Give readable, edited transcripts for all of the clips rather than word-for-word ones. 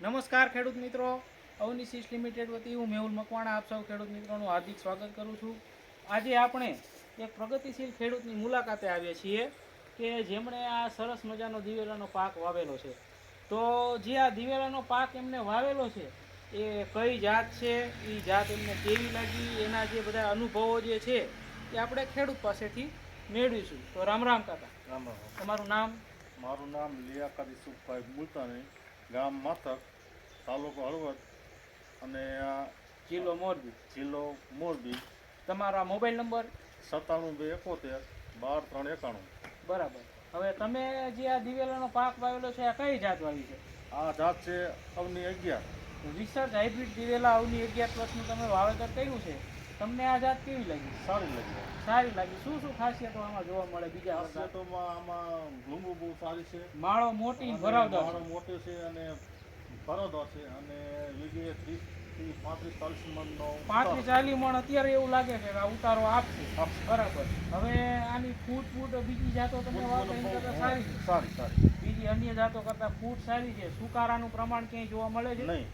નમસ્કાર ખેડૂત મિત્રો, અવનિશિષ લિમિટેડ વતી હું મેહુલ મકવાણા આપ સૌ ખેડૂત મિત્રોનું હાર્દિક સ્વાગત કરું છું. આજે આપણે એક પ્રગતિશીલ ખેડૂતની મુલાકાતે આવ્યા છીએ કે જેમણે આ સરસ મજાનો દિવેલાનો પાક વાવેલો છે. તો જે આ દિવેલાનો પાક એમને વાવેલો છે એ કઈ જાત છે, એ જાત એમને કેવી લાગી, એના જે બધા અનુભવો જે છે એ આપણે ખેડૂત પાસેથી મેળવીશું. તો રામ રામ કાકા. રામ રામ. તમારું નામ? મારું નામ લિયાકત યુસુફભાઈ મુલતાની, ગામ માતક, તાલુકો હળવદ અને જિલ્લો મોરબી. જિલ્લો મોરબી. તમારા મોબાઈલ નંબર? 97 271 12 391. બરાબર. હવે તમે જે આ દિવેલાનો પાક વાવેલો છે આ કઈ જાત વાવી છે? આ જાત છે અવની 11. રિસર્ચ હાઇબ્રિડ દિવેલા અવની 11+ તમે વાવેતર કર્યું છે. તમને આ જાત કેવી લાગી? સારી લાગી. સારી લાગી. શું શું ખાસિયતો આમાં જોવા મળે બીજા કરતા? ખાસિયતોમાં આમાં લૂંબુ બહુ સારી છે, માળો મોટી ભરાવદાર માળો મોટી છે અને ભરાવદાર છે અને વીઘે 30 થી 35 40 મણનો 35-40 મણ અત્યારે એવું લાગે છે કે આ ઉતારો આપશે. બરાબર. હવે આની ફૂટ બીજી જાતો તમે વાવતા એની કરતા સારી છે? સારી. બીજી અન્ય જાતો કરતા ફૂટ સારી છે. સુકારાનું પ્રમાણ ક્યાંય જોવા મળે છે? નહીં,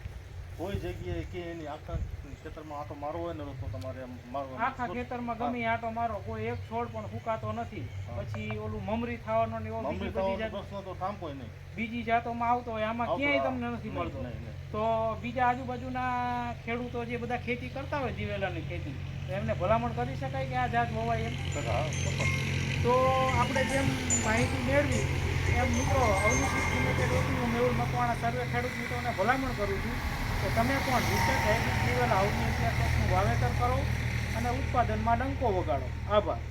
કોઈ જગ્યાએ કે એની આખા ખેતરમાં આટો મારવો હોય ને તો તમારે આખા ખેતરમાં ગમે આટો મારો કોઈ એક છોડ પણ ફૂકાતો નથી. પછી ઓલું મમરી થવાનો ને એવો બીજી બધી જાત પ્રશ્ન તો થાંભો નહીં. બીજી જાતોમાં આવતો હોય આમાં ક્યાંય તમને નથી મળતો. તો બીજા આજુબાજુના ખેડૂતો જે બધા ખેતી કરતા હોય દિવેલાની ખેતી, તો એમને ભલામણ કરી શકાય કે આ જાત વવાય એમ? તો આપણે જેમ માહિતી મેળવી એમ મિત્રો, અવનિશિષ લિમિટેડ વતી હું મેહુલ મકવાણા સર્વે ખેડૂત મિત્રોને ભલામણ કરું છું કે તમે પણ રિસર્ચ હાઇબ્રિડ દિવેલા અવની 11+નું વાવેતર કરો અને ઉત્પાદનમાં ડંકો વગાડો. આભાર.